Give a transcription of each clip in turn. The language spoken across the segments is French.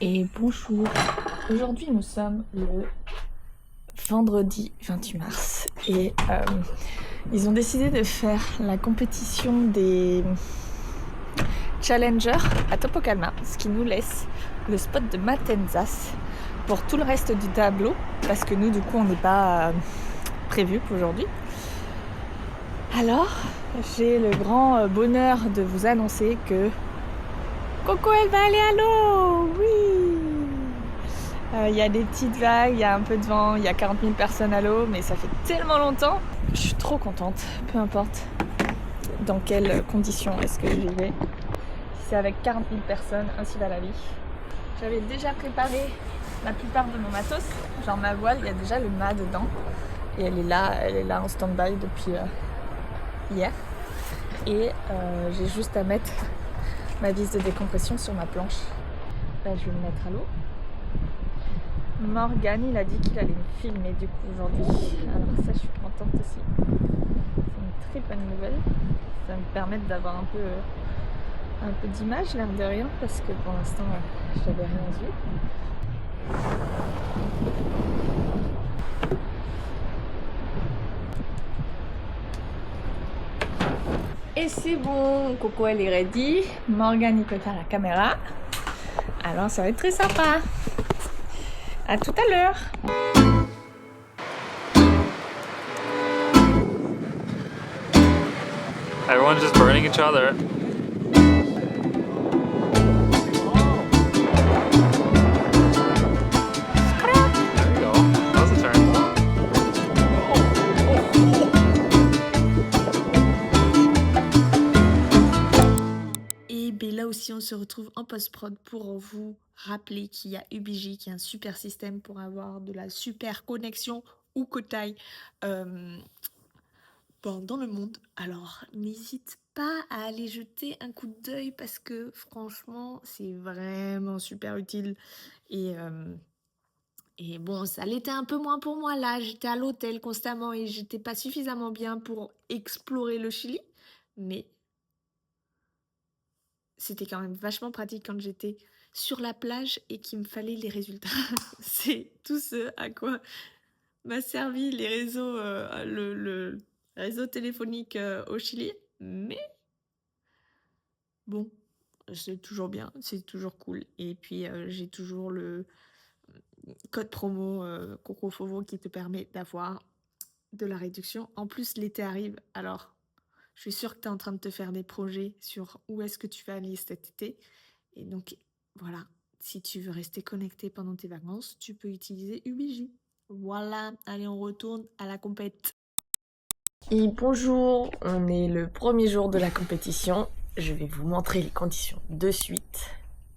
Et bonjour. Aujourd'hui nous sommes le vendredi 28 mars et ils ont décidé de faire la compétition des challengers à Topocalma, ce qui nous laisse le spot de Matanzas pour tout le reste du tableau, parce que nous du coup on n'est pas prévu pour aujourd'hui. Alors j'ai le grand bonheur de vous annoncer que Coco elle va aller à l'eau. Oui. Il y a des petites vagues, il y a un peu de vent, il y a 40 000 personnes à l'eau, mais ça fait tellement longtemps. Je suis trop contente, peu importe dans quelles conditions est-ce que j'y vais. Si c'est avec 40 000 personnes, ainsi va la vie. J'avais déjà préparé la plupart de mon matos, genre ma voile, il y a déjà le mât dedans. Et elle est là en stand-by depuis hier. Et j'ai juste à mettre ma vis de décompression sur ma planche. Là, je vais me mettre à l'eau. Morgan, il a dit qu'il allait me filmer du coup aujourd'hui. Alors ça, je suis contente aussi. C'est une très bonne nouvelle. Ça va me permettre d'avoir un peu d'image, l'air de rien, parce que pour l'instant, je n'avais rien vu. Et c'est bon, Coco elle est ready. Morgan il prépare la caméra. Alors ça va être très sympa. À tout à l'heure. Everyone's just burning each other. There you go. That was a turn. Et ben là aussi, on se retrouve en post-prod pour vous rappeler qu'il y a UBJ, qui est un super système pour avoir de la super connexion ou cotaille dans le monde. Alors, n'hésite pas à aller jeter un coup d'œil parce que franchement, c'est vraiment super utile. Et bon, ça l'était un peu moins pour moi là. J'étais à l'hôtel constamment et j'étais pas suffisamment bien pour explorer le Chili. Mais c'était quand même vachement pratique quand j'étais sur la plage et qu'il me fallait les résultats. C'est tout ce à quoi m'a servi les réseaux, le réseau téléphonique au Chili. Mais bon, c'est toujours bien, c'est toujours cool. Et puis j'ai toujours le code promo Coco Fovo qui te permet d'avoir de la réduction. En plus, l'été arrive, alors je suis sûre que tu es en train de te faire des projets sur où est-ce que tu vas aller cet été. Et donc, voilà, si tu veux rester connecté pendant tes vacances, tu peux utiliser UBJ. Voilà, allez, on retourne à la compète. Et bonjour, on est le premier jour de la compétition. Je vais vous montrer les conditions de suite.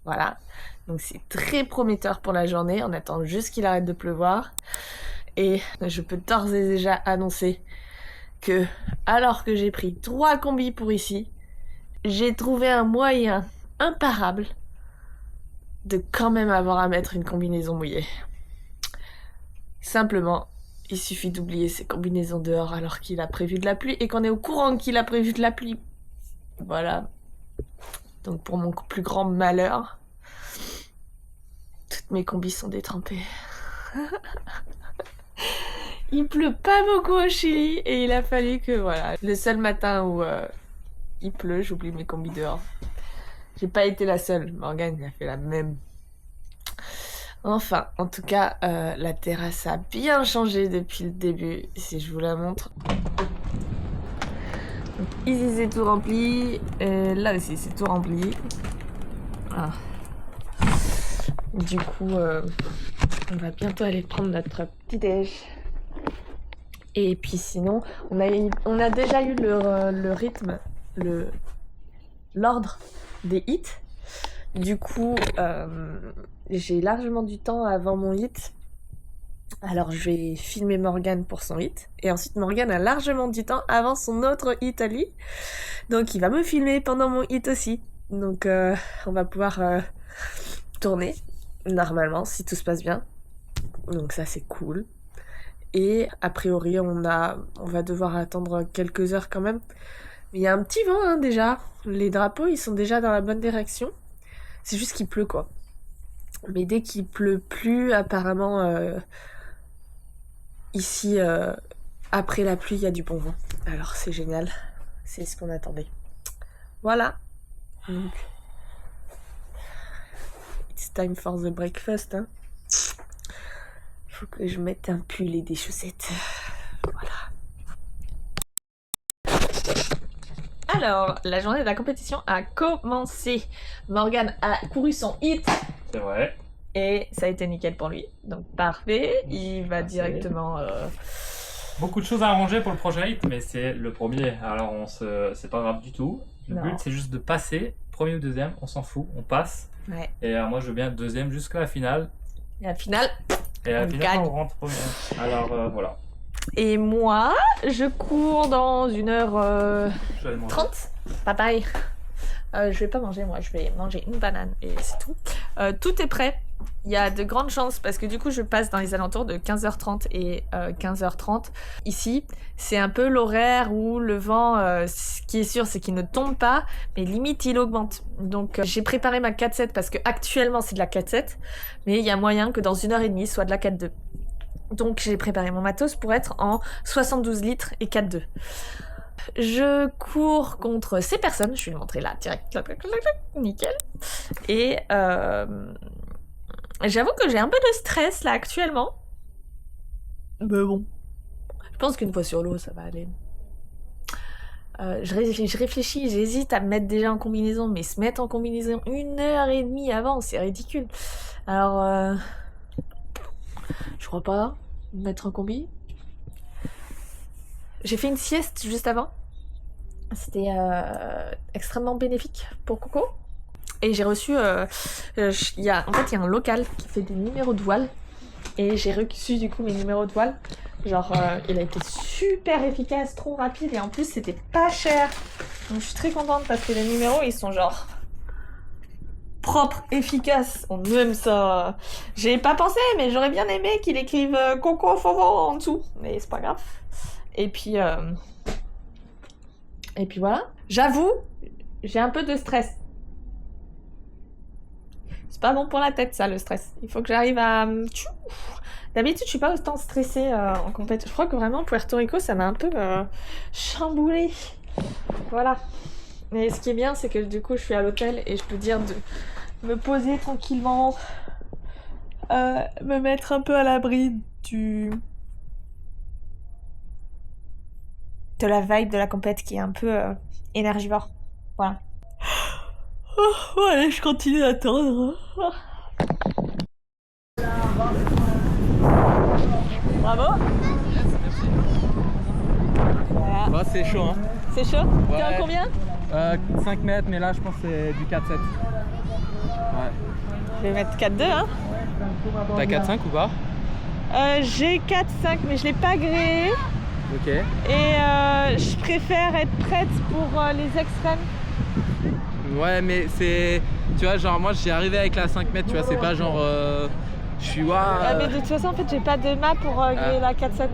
Voilà, donc c'est très prometteur pour la journée. On attend juste qu'il arrête de pleuvoir. Et je peux d'ores et déjà annoncer que, alors que j'ai pris 3 combis pour ici, j'ai trouvé un moyen imparable de quand même avoir à mettre une combinaison mouillée. Simplement, il suffit d'oublier ces combinaisons dehors alors qu'il a prévu de la pluie et qu'on est au courant qu'il a prévu de la pluie. Voilà. Donc pour mon plus grand malheur, toutes mes combis sont détrempées. Il pleut pas beaucoup au Chili et il a fallu que, voilà, le seul matin où il pleut, j'oublie mes combis dehors. J'ai pas été la seule, Morgane a fait la même. Enfin, en tout cas, la terrasse a bien changé depuis le début, si je vous la montre. Donc, ici c'est tout rempli, là aussi c'est tout rempli. Ah. Du coup, on va bientôt aller prendre notre petit déj. Et puis sinon, on a déjà eu le rythme, l'ordre des hits. Du coup, j'ai largement du temps avant mon hit. Alors je vais filmer Morgane pour son hit. Et ensuite Morgane a largement du temps avant son autre hit à lui. Donc il va me filmer pendant mon hit aussi. Donc on va pouvoir tourner normalement si tout se passe bien. Donc ça c'est cool. Et a priori on va devoir attendre quelques heures quand même. Mais il y a un petit vent hein, déjà. Les drapeaux ils sont déjà dans la bonne direction. C'est juste qu'il pleut quoi. Mais dès qu'il pleut plus, apparemment, ici, après la pluie, il y a du bon vent. Alors c'est génial, c'est ce qu'on attendait. Voilà. Donc, it's time for the breakfast. Hein. Faut que je mette un pull et des chaussettes. Voilà. Alors, la journée de la compétition a commencé. Morgan a couru son hit. C'est vrai. Et ça a été nickel pour lui. Donc parfait, il va directement... Beaucoup de choses à arranger pour le prochain hit, mais c'est le premier. Alors c'est pas grave du tout. Le but c'est juste de passer, premier ou deuxième, on s'en fout, on passe. Ouais. Et moi je veux bien deuxième jusqu'à la finale. Et à la finale, on rentre premier. Alors voilà. Et moi, je cours dans 1h30. Bye bye. Je vais pas manger, moi, je vais manger une banane et c'est tout. Tout est prêt. Il y a de grandes chances parce que du coup, je passe dans les alentours de 15h30 et 15h30. Ici, c'est un peu l'horaire où le vent, ce qui est sûr, c'est qu'il ne tombe pas, mais limite, il augmente. Donc, j'ai préparé ma 4-7 parce que actuellement c'est de la 4-7, mais il y a moyen que dans 1h30, soit de la 4-2. Donc, j'ai préparé mon matos pour être en 72 litres et 4-2. Je cours contre ces personnes, je vais le montrer là, direct, nickel. Et j'avoue que j'ai un peu de stress là actuellement. Mais bon, je pense qu'une fois sur l'eau, ça va aller. Je réfléchis, j'hésite à me mettre déjà en combinaison, mais se mettre en combinaison 1h30 avant, c'est ridicule. Alors, je crois pas me mettre en combi. J'ai fait une sieste juste avant. C'était extrêmement bénéfique pour Coco. Et j'ai reçu... il y a un local qui fait des numéros de voile. Et j'ai reçu du coup mes numéros de voile. Genre, il a été super efficace, trop rapide. Et en plus, c'était pas cher. Donc je suis très contente parce que les numéros, ils sont genre... propres, efficaces. On aime ça. J'ai pas pensé, mais j'aurais bien aimé qu'il écrive Coco Fovo en dessous. Mais c'est pas grave. Et puis voilà. J'avoue, j'ai un peu de stress. C'est pas bon pour la tête, ça, le stress. Il faut que j'arrive à... D'habitude, je suis pas autant stressée en compétition. Je crois que vraiment, Puerto Rico, ça m'a un peu chamboulée. Voilà. Mais ce qui est bien, c'est que du coup, je suis à l'hôtel et je peux dire de me poser tranquillement, me mettre un peu à l'abri de la vibe de la compète qui est un peu énergivore. Voilà. Oh, allez, je continue d'attendre. Bravo. Voilà. Bah, c'est chaud, hein. C'est chaud. Ouais. T'es en combien 5 mètres, mais là je pense que c'est du 4-7. Ouais. Je vais mettre 4-2, hein. T'as 4-5 ou pas? J'ai 4-5, mais je l'ai pas gréé. Ok. Et je préfère être prête pour les extrêmes. Ouais, mais c'est... Tu vois, genre moi j'y arrivé avec la 5 mètres, tu vois, c'est pas genre... Je suis mais de toute façon, en fait, j'ai pas de map pour gréer la 4-7,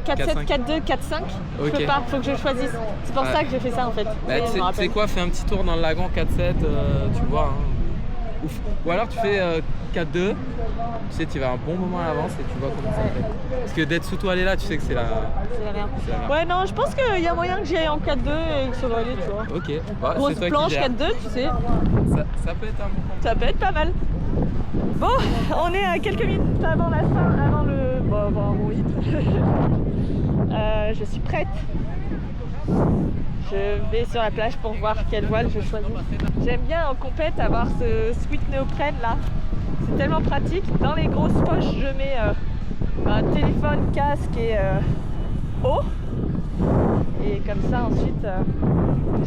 4-7, 4-2, 4-5. Je peux pas, faut que je choisisse. C'est pour ça que j'ai fait ça en fait. Bah, tu sais quoi, fais un petit tour dans le lagon 4-7, tu vois. Hein. Ou alors tu fais 4-2, tu sais, tu vas un bon moment à l'avance et tu vois comment ça fait. Parce que d'être sous toilé là, tu sais que c'est la merde. Ouais, non, je pense qu'il y a moyen que j'y aille en 4-2 et que ça va aller, tu vois. Ok. Bah, grosse planche 4-2, tu sais. Ça peut être un bon moment. Ça peut être pas mal. Bon, on est à quelques minutes avant la fin, avant le... Bon, avant mon hit. Je suis prête. Je vais sur la plage pour voir quelle voile je choisis. J'aime bien en compète avoir ce sweat néoprène là. C'est tellement pratique. Dans les grosses poches, je mets téléphone, casque et eau. Et comme ça ensuite,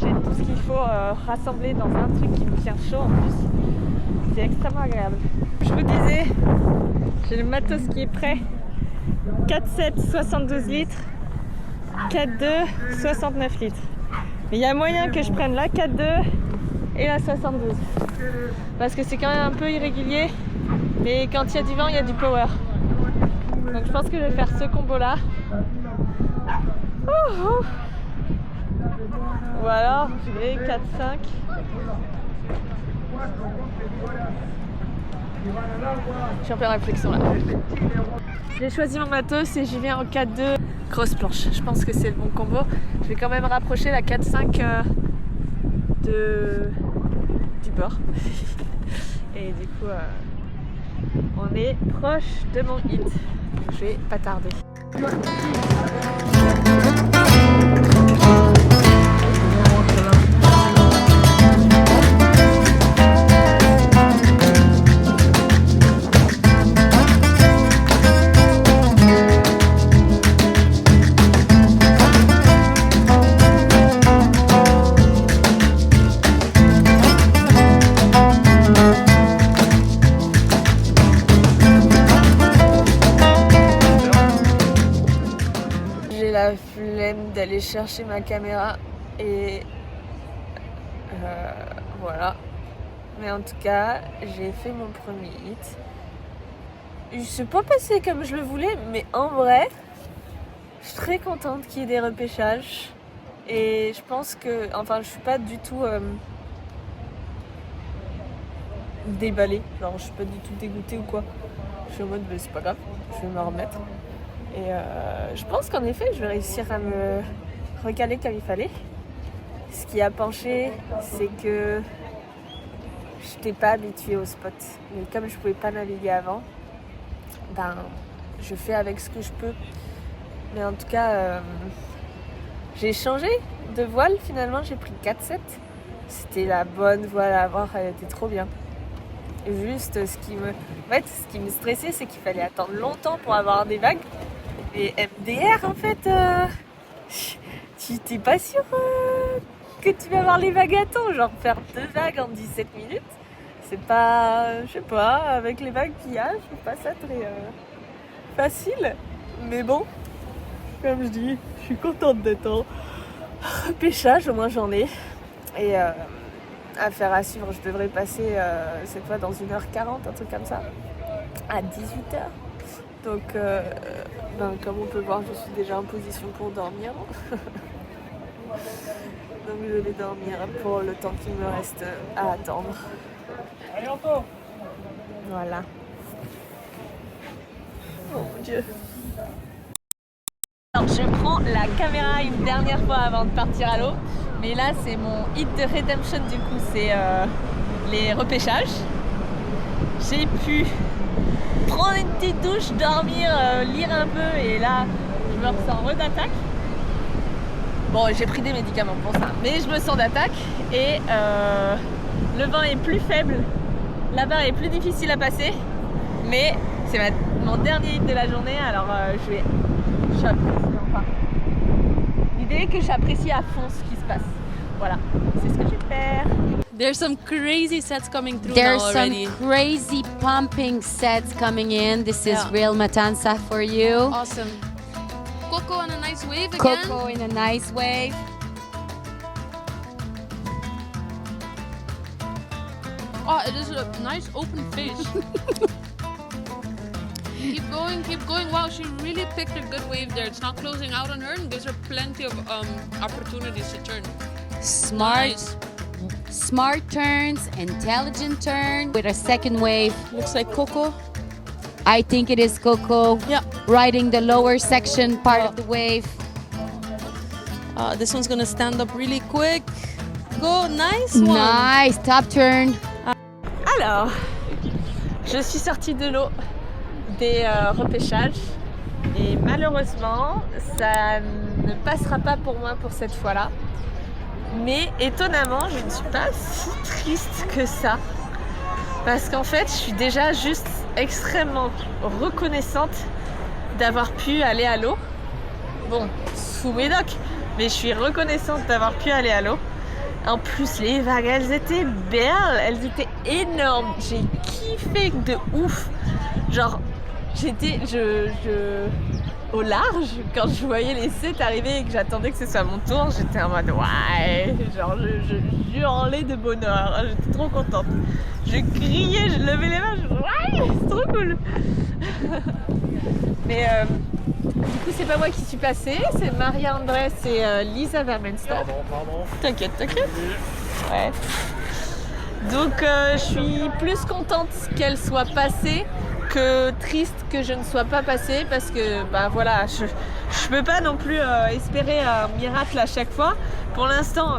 j'ai tout ce qu'il faut rassembler dans un truc qui me tient chaud en plus. C'est extrêmement agréable. Je vous disais, j'ai le matos qui est prêt. 4-7, 72 litres. 4-2, 69 litres. Mais il y a moyen que je prenne la 4-2 et la 72. Parce que c'est quand même un peu irrégulier. Mais quand il y a du vent, il y a du power. Donc je pense que je vais faire ce combo là. Ou alors je vais 4-5. Je suis en pleine réflexion là. J'ai choisi mon matos et j'y vais en 4-2 grosse planche. Je pense que c'est le bon combo. Je vais quand même rapprocher la 4-5 du bord. Et du coup, on est proche de mon hit. Je vais pas tarder. La flemme d'aller chercher ma caméra et voilà, mais en tout cas j'ai fait mon premier hit. Il s'est pas passé comme je le voulais, mais en vrai je suis très contente qu'il y ait des repêchages et je pense que, enfin je suis pas du tout déballée, genre je suis pas du tout dégoûtée ou quoi, je suis en mode c'est pas grave, je vais me remettre. Et je pense qu'en effet, je vais réussir à me recaler comme il fallait. Ce qui a penché, c'est que je n'étais pas habituée au spot. Mais comme je ne pouvais pas naviguer avant, ben, je fais avec ce que je peux. Mais en tout cas, j'ai changé de voile finalement. J'ai pris 4-7. C'était la bonne voile à avoir, elle était trop bien. Juste, ce qui me stressait, c'est qu'il fallait attendre longtemps pour avoir des vagues. Et MDR, en fait, tu t'es pas sûr que tu vas avoir les vagues à temps. Genre, faire 2 vagues en 17 minutes, c'est pas, je sais pas, avec les vagues qu'il y a, je trouve pas ça très facile. Mais bon, comme je dis, je suis contente d'être en pêchage, au moins j'en ai. Et affaire à suivre, je devrais passer cette fois dans 1h40, un truc comme ça, à 18h. Donc, comme on peut voir, je suis déjà en position pour dormir. Donc je vais dormir pour le temps qu'il me reste à attendre. Voilà. Oh mon Dieu. Alors je prends la caméra une dernière fois avant de partir à l'eau. Mais là c'est mon hit de redemption du coup, c'est les repêchages. J'ai pu prendre une petite douche, dormir, lire un peu et là je me ressens d'attaque. Bon, j'ai pris des médicaments pour ça, mais je me sens d'attaque et le vent est plus faible, la barre est plus difficile à passer, mais c'est mon dernier hit de la journée, alors l'idée est que j'apprécie à fond ce qui se passe. Voilà, c'est ce que je vais faire. There's some crazy sets coming through There's now some already. crazy pumping sets coming in. This is Yeah. real Matanza for you. Awesome. Coco on a nice wave again. Coco in a nice wave. Oh, it is a nice open fish. Keep going. Wow, she really picked a good wave there. It's not closing out on her and gives her plenty of opportunities to turn. Smart, Nice. smart turns, intelligent turn with a second wave. Looks like Coco. I think it is Coco Yeah. riding the lower section part of the wave. This one's gonna stand up really quick. Go, nice one. Nice, top turn. Alors, je suis sortie de l'eau des repêchages et malheureusement ça ne passera pas pour moi pour cette fois-là. Mais étonnamment, je ne suis pas si triste que ça parce qu'en fait, je suis déjà juste extrêmement reconnaissante d'avoir pu aller à l'eau. Bon, sous médoc, mais je suis reconnaissante d'avoir pu aller à l'eau. En plus, les vagues, elles étaient belles, elles étaient énormes. J'ai kiffé de ouf. Genre, j'étais au large quand je voyais les sets arriver et que j'attendais que ce soit mon tour. J'étais en mode ouais, genre je hurlais de bonheur. J'étais trop contente. Je criais, je levais les mains, je ouais, c'est trop cool. Mais du coup, c'est pas moi qui suis passée, c'est Maria Andrés et Lisa Vermenster. Pardon. T'inquiète. Ouais. Donc je suis plus contente qu'elle soit passée que triste que je ne sois pas passée parce que bah voilà, je peux pas non plus espérer un miracle à chaque fois. Pour l'instant,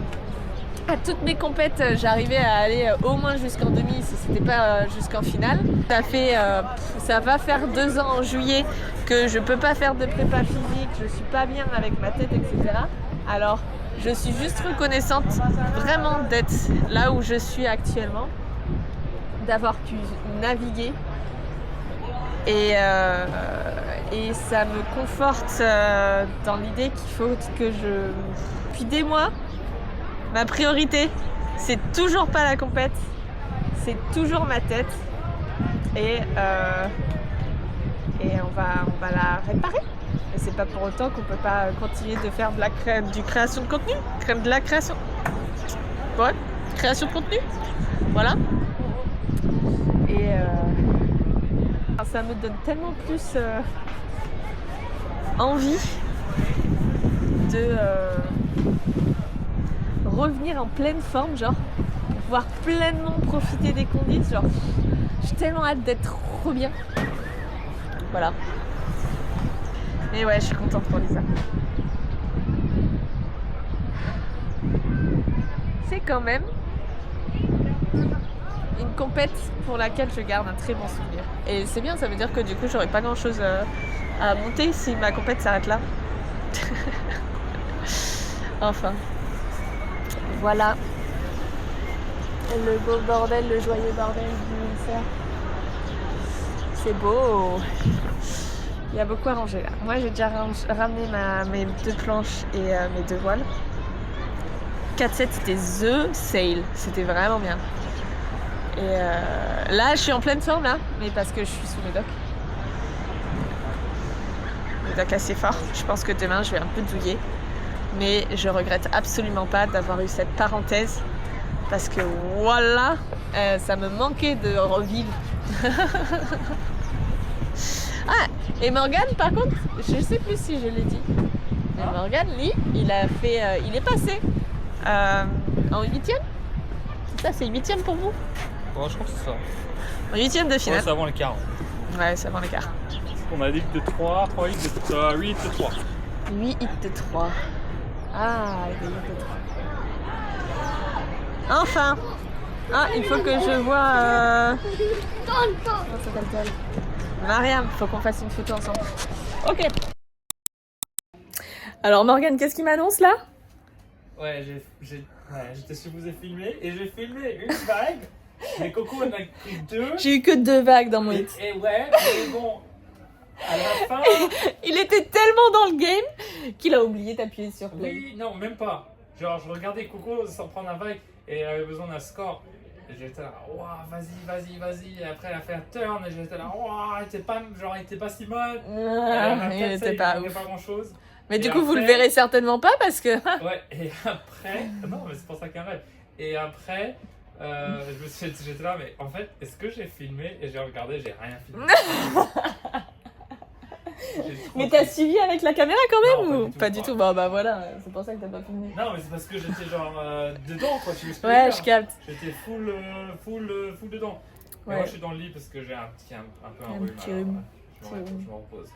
à toutes mes compètes, j'arrivais à aller au moins jusqu'en demi si c'était pas jusqu'en finale. Ça va faire 2 ans en juillet que je peux pas faire de prépa physique, je suis pas bien avec ma tête, etc. Alors je suis juste reconnaissante vraiment d'être là où je suis actuellement, d'avoir pu naviguer et ça me conforte dans l'idée qu'il faut que depuis des mois, ma priorité c'est toujours pas la compète, c'est toujours ma tête et on va la réparer. Et c'est pas pour autant qu'on peut pas continuer de faire de du création de contenu, de la création. Ouais, création de contenu. Voilà. Et ça me donne tellement plus envie de revenir en pleine forme, genre pour pouvoir pleinement profiter des conditions. Genre, j'ai tellement hâte d'être trop bien. Voilà. Et ouais, je suis contente pour Lisa. C'est quand même une compète pour laquelle je garde un très bon souvenir. Et c'est bien, ça veut dire que du coup, j'aurai pas grand chose à monter si ma compète s'arrête là. Enfin. Voilà. Le beau bordel, le joyeux bordel du ministère. C'est beau. Il y a beaucoup à ranger là. Moi j'ai déjà ramené mes 2 planches et mes 2 voiles. 4-7 c'était the sail, c'était vraiment bien. Et là je suis en pleine forme là, mais parce que je suis sous mes docks assez fort. Je pense que demain je vais un peu douiller. Mais je regrette absolument pas d'avoir eu cette parenthèse. Parce que voilà, ça me manquait de revivre. Ah, et Morgane, par contre, je sais plus si je l'ai dit, mais Morgane, lui, il est passé en 8e. C'est ça, c'est 8e pour vous? Ouais, je crois que c'est ça. En 8e de finale. Ouais, c'est avant l'écart. Ouais, c'est avant l'écart. On a dit de 3 hits de 8 de 3. 8 hits de 3. Ah, des hits de 3. Enfin. Ah, il faut que je vois... Comment s'appelle-t-elle? Mariam, faut qu'on fasse une photo ensemble. Ok. Alors Morgane, qu'est-ce qu'il m'annonce là? Ouais, j'étais supposé filmer et j'ai filmé une vague. Mais Coco en a pris 2. J'ai eu que 2 vagues dans mon hit. Et ouais, mais bon, à la fin... Il était tellement dans le game qu'il a oublié d'appuyer sur play. Oui, non, même pas. Genre, je regardais Coco sans prendre la vague et elle avait besoin d'un score. Et j'étais là, waouh, vas-y. Et après, elle a fait un turn et j'étais là, waouh, il était pas si mal. Il était pas ouf. Pas grand chose. Mais et du coup, après, vous le verrez certainement pas parce que. Ouais, et après, non, mais c'est pour ça qu'un rêve. Et après, j'étais là, mais en fait, est-ce que j'ai filmé? Et j'ai regardé, j'ai rien filmé. Mais t'as suivi avec la caméra quand même? Non, ou pas du tout? Bon, bah voilà, c'est pour ça que t'as pas filmé. Non, mais c'est parce que j'étais genre dedans, quoi. Tu me Ouais, je capte. J'étais full dedans. Ouais. Et moi, je suis dans le lit parce que j'ai un peu un rhume. petit rhume. Je me repose.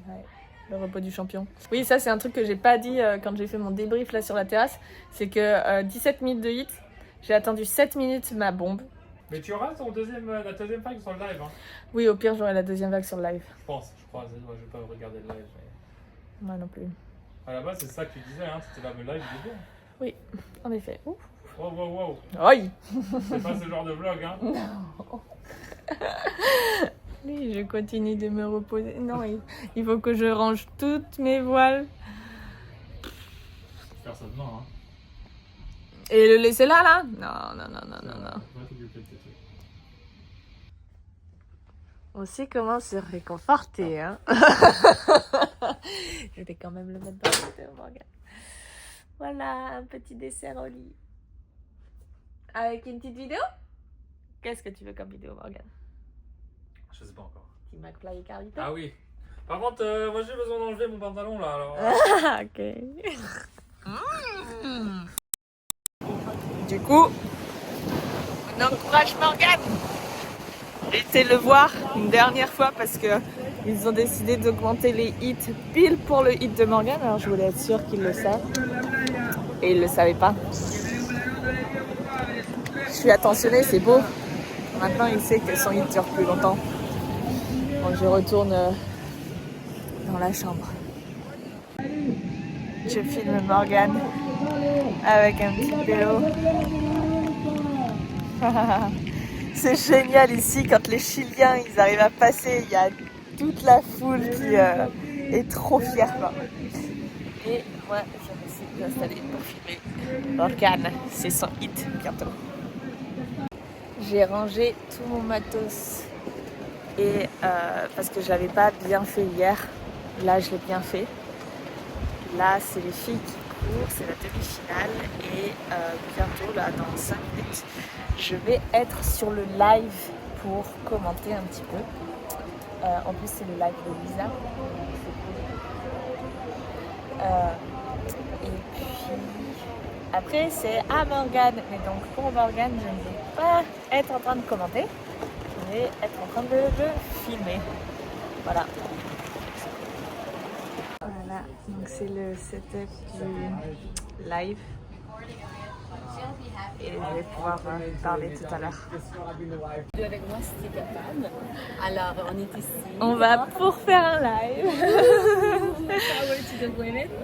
Ouais. Le repos du champion. Oui, ça c'est un truc que j'ai pas dit quand j'ai fait mon débrief là sur la terrasse. C'est que 17 minutes de hit, j'ai attendu 7 minutes ma bombe. Mais tu auras la deuxième vague sur le live, hein? Oui, au pire j'aurai la deuxième vague sur le live. Je crois. Moi, je vais pas regarder le live. Mais... Moi non plus. À la base, c'est ça que tu disais, hein? C'était là le live du début. Oui, en effet. Ouf. Wow. Aïe. C'est pas ce genre de vlog, hein? Non. Oui, je continue de me reposer. Non, il faut que je range toutes mes voiles. Faire ça demain, hein? Et le laisser là? Non. On sait comment se réconforter, hein. Je vais quand même le mettre dans le vidéo, Morgane. Voilà, un petit dessert au lit. Avec une petite vidéo? Qu'est-ce que tu veux comme vidéo, Morgane? Je sais pas encore. Petit McFly et Carlito? Ah oui. Par contre, moi j'ai besoin d'enlever mon pantalon là, alors... Ok. Du coup, encourage Morgane. J'ai été le voir une dernière fois parce que ils ont décidé d'augmenter les hits pile pour le hit de Morgane. Alors je voulais être sûre qu'ils le savent. Et ils le savaient pas. Je suis attentionnée, c'est beau. Maintenant il sait que son hit dure plus longtemps. Bon, je retourne dans la chambre. Je filme Morgane avec un petit vélo. C'est génial ici quand les Chiliens ils arrivent à passer, il y a toute la foule qui est trop fière quoi. Et moi je me suis installée pour filmer Morgane, c'est son hit bientôt. J'ai rangé tout mon matos et parce que j'avais pas bien fait hier, là je l'ai bien fait. Là c'est les filles qui courent, c'est la demi-finale et bientôt là dans 5 minutes je vais être sur le live pour commenter un petit peu. En plus c'est le live de Lisa. Et puis après c'est à Morgane. Mais donc pour Morgane je ne vais pas être en train de commenter. Je vais être en train de le filmer. Voilà. Voilà, donc c'est le setup du live. Et je vais pouvoir parler tout à l'heure. Avec moi si tu es capable. Alors, on est ici. On va pour faire un live.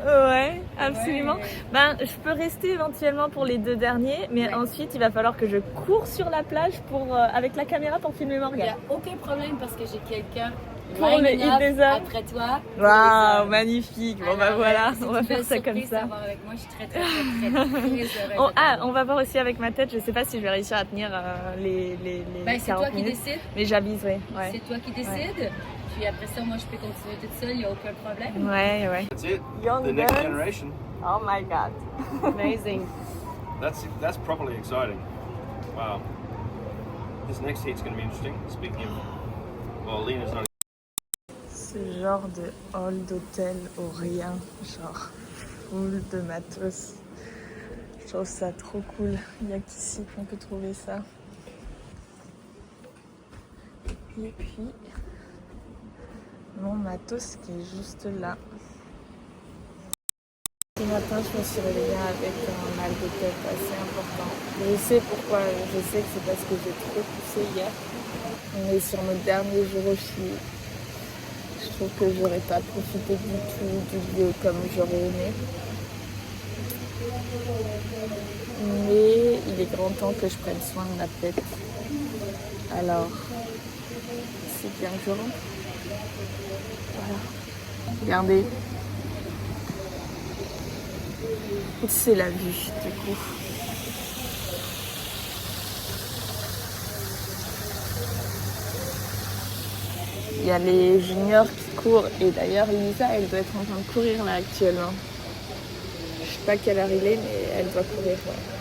Ouais, absolument. Ouais. Ben, je peux rester éventuellement pour les 2 derniers, mais ensuite il va falloir que je cours sur la plage pour, avec la caméra pour filmer Il n'y Morgane. a aucun problème parce que j'ai quelqu'un Pour le hit des hommes. après toi. Waouh, magnifique. Bon bah Alors, voilà, c'est on va une faire belle ça comme surprise ça. d'avoir avec moi. Je suis très heureuse. On va voir aussi avec ma tête, je sais pas si je vais réussir à tenir les Ben, c'est 40 toi qui minutes, décides. mais j'aviserai. Ouais. C'est toi qui décides. Puis après ça, moi, je peux continuer toute seule. Il n'y a aucun problème. Ouais, ouais. That's it. Young The next guns. generation. Oh my god. Amazing. That's properly exciting. Wow. This next heat's going to be interesting. Speaking of, well, Lena's not. Ce genre de hall d'hôtel au rien, genre full de matos. Je trouve ça trop cool. Il n'y a qu'ici qu'on peut trouver ça. Et puis, mon matos qui est juste là. Ce matin, je me suis réveillée avec un mal de tête assez important. Je sais pourquoi, je sais que c'est parce que j'ai trop poussé hier. On est sur notre dernier jour au Chili. Je trouve que j'aurais pas profité du tout du lieu comme j'aurais aimé. Mais il est grand temps que je prenne soin de ma tête. Alors, c'est bien que je rentre. Voilà. Regardez. C'est la vue du coup. Il y a les juniors qui courent et d'ailleurs Lisa elle doit être en train de courir là actuellement. Je sais pas quelle heure il est mais elle doit courir. Ouais.